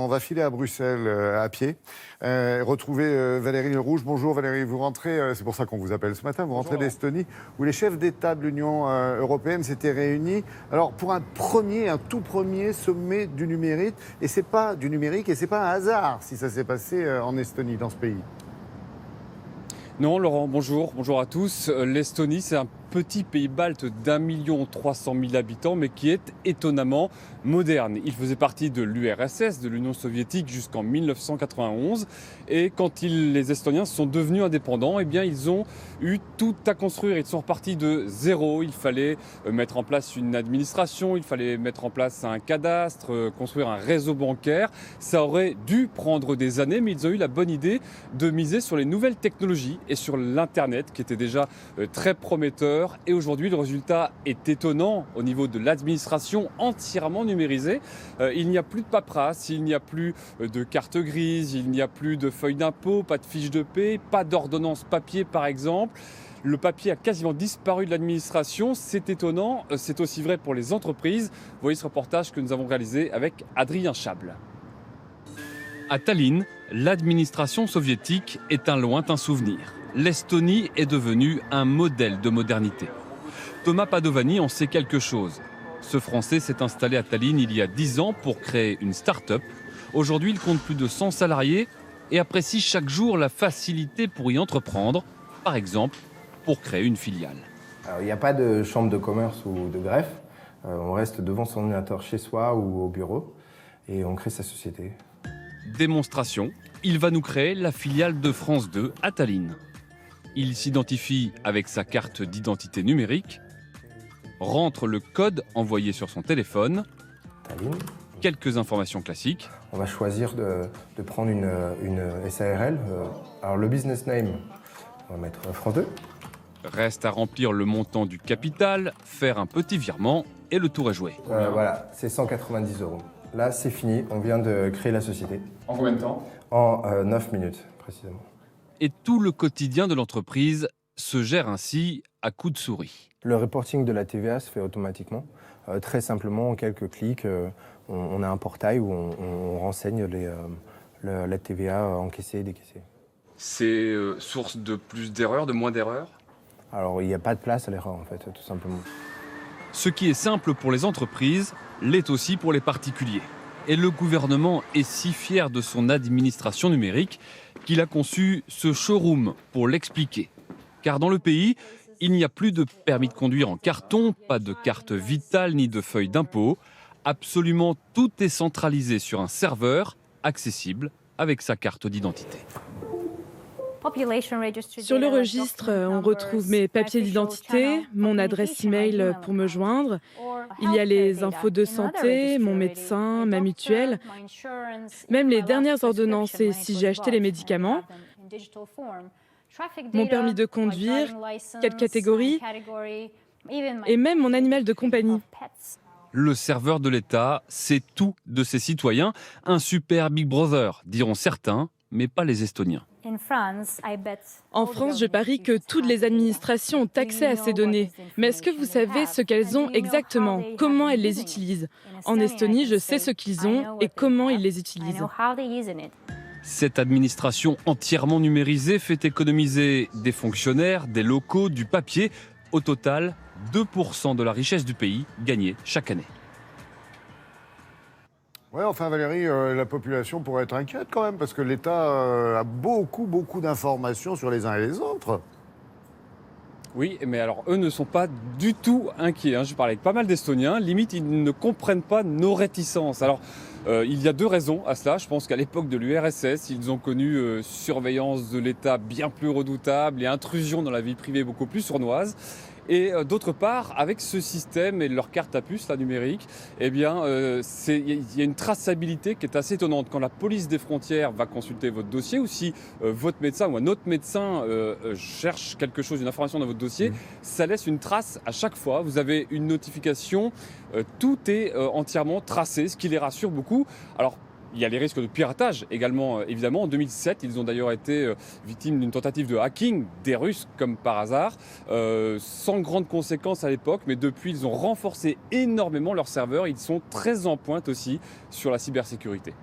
on va filer à Bruxelles à pied. Retrouver Valérie Lerouge. Bonjour Valérie, vous rentrez, c'est pour ça qu'on vous appelle ce matin, vous rentrez d'Estonie, où les chefs d'État de l'Union européenne s'étaient réunis. Alors pour un tout premier sommet du numérique, et c'est pas du numérique, et c'est pas un hasard si ça s'est passé en Estonie, dans ce pays. Non, Laurent, bonjour à tous. L'Estonie, c'est un petit pays balte d'1,3 million habitants, mais qui est étonnamment moderne. Il faisait partie de l'URSS, de l'Union soviétique, jusqu'en 1991. Et quand les Estoniens sont devenus indépendants, eh bien, ils ont eu tout à construire. Ils sont repartis de zéro. Il fallait mettre en place une administration, il fallait mettre en place un cadastre, construire un réseau bancaire. Ça aurait dû prendre des années, mais ils ont eu la bonne idée de miser sur les nouvelles technologies et sur l'Internet, qui était déjà très prometteur. Et aujourd'hui, le résultat est étonnant au niveau de l'administration entièrement numérisée. Il n'y a plus de paperasse, il n'y a plus de carte grise, il n'y a plus de feuilles d'impôt, pas de fiches de paie, pas d'ordonnance papier par exemple. Le papier a quasiment disparu de l'administration. C'est étonnant, c'est aussi vrai pour les entreprises. Vous voyez ce reportage que nous avons réalisé avec Adrien Chable. À Tallinn, l'administration soviétique est un lointain souvenir. L'Estonie est devenue un modèle de modernité. Thomas Padovani en sait quelque chose. Ce Français s'est installé à Tallinn il y a 10 ans pour créer une start-up. Aujourd'hui, il compte plus de 100 salariés et apprécie chaque jour la facilité pour y entreprendre, par exemple pour créer une filiale. Alors, il n'y a pas de chambre de commerce ou de greffe. On reste devant son ordinateur chez soi ou au bureau et on crée sa société. Démonstration, il va nous créer la filiale de France 2 à Tallinn. Il s'identifie avec sa carte d'identité numérique, rentre le code envoyé sur son téléphone, Tallinn. Quelques informations classiques. On va choisir de prendre une SARL. Alors le business name, on va mettre France 2. Reste à remplir le montant du capital, faire un petit virement et le tour est joué. Voilà, c'est 190 €. Là, c'est fini, on vient de créer la société. En combien de temps ? En 9 minutes, précisément. Et tout le quotidien de l'entreprise se gère ainsi à coups de souris. Le reporting de la TVA se fait automatiquement. Très simplement, en quelques clics, on a un portail où on renseigne la TVA encaissée et décaissée. C'est source de plus d'erreurs, de moins d'erreurs ? Alors, il n'y a pas de place à l'erreur, en fait, tout simplement. Ce qui est simple pour les entreprises l'est aussi pour les particuliers. Et le gouvernement est si fier de son administration numérique qu'il a conçu ce showroom pour l'expliquer. Car dans le pays, il n'y a plus de permis de conduire en carton, pas de carte vitale ni de feuille d'impôt. Absolument tout est centralisé sur un serveur accessible avec sa carte d'identité. Sur le registre, on retrouve mes papiers d'identité, mon adresse e-mail pour me joindre. Il y a les infos de santé, mon médecin, ma mutuelle, même les dernières ordonnances et si j'ai acheté les médicaments, mon permis de conduire, quelle catégorie, et même mon animal de compagnie. Le serveur de l'État, c'est tout de ses citoyens. Un super Big Brother, diront certains, mais pas les Estoniens. En France, je parie que toutes les administrations ont accès à ces données. Mais est-ce que vous savez ce qu'elles ont exactement? Comment elles les utilisent? En Estonie, je sais ce qu'ils ont et comment ils les utilisent. Cette administration entièrement numérisée fait économiser des fonctionnaires, des locaux, du papier. Au total, 2% de la richesse du pays gagnée chaque année. Ouais, enfin Valérie, la population pourrait être inquiète quand même, parce que l'État a beaucoup d'informations sur les uns et les autres. Oui, mais alors eux ne sont pas du tout inquiets. Je parlais avec pas mal d'Estoniens, limite ils ne comprennent pas nos réticences. Alors il y a deux raisons à cela. Je pense qu'à l'époque de l'URSS, ils ont connu surveillance de l'État bien plus redoutable et intrusion dans la vie privée beaucoup plus sournoise. Et d'autre part, avec ce système et leur carte à puce, la numérique, eh bien, il y a une traçabilité qui est assez étonnante. Quand la police des frontières va consulter votre dossier, ou si votre médecin ou un autre médecin cherche quelque chose, une information dans votre dossier, ça laisse une trace à chaque fois. Vous avez une notification, tout est entièrement tracé, ce qui les rassure beaucoup. Alors, il y a les risques de piratage également, évidemment. En 2007, ils ont d'ailleurs été victimes d'une tentative de hacking des Russes, comme par hasard, sans grandes conséquences à l'époque. Mais depuis, ils ont renforcé énormément leurs serveurs. Ils sont très en pointe aussi sur la cybersécurité.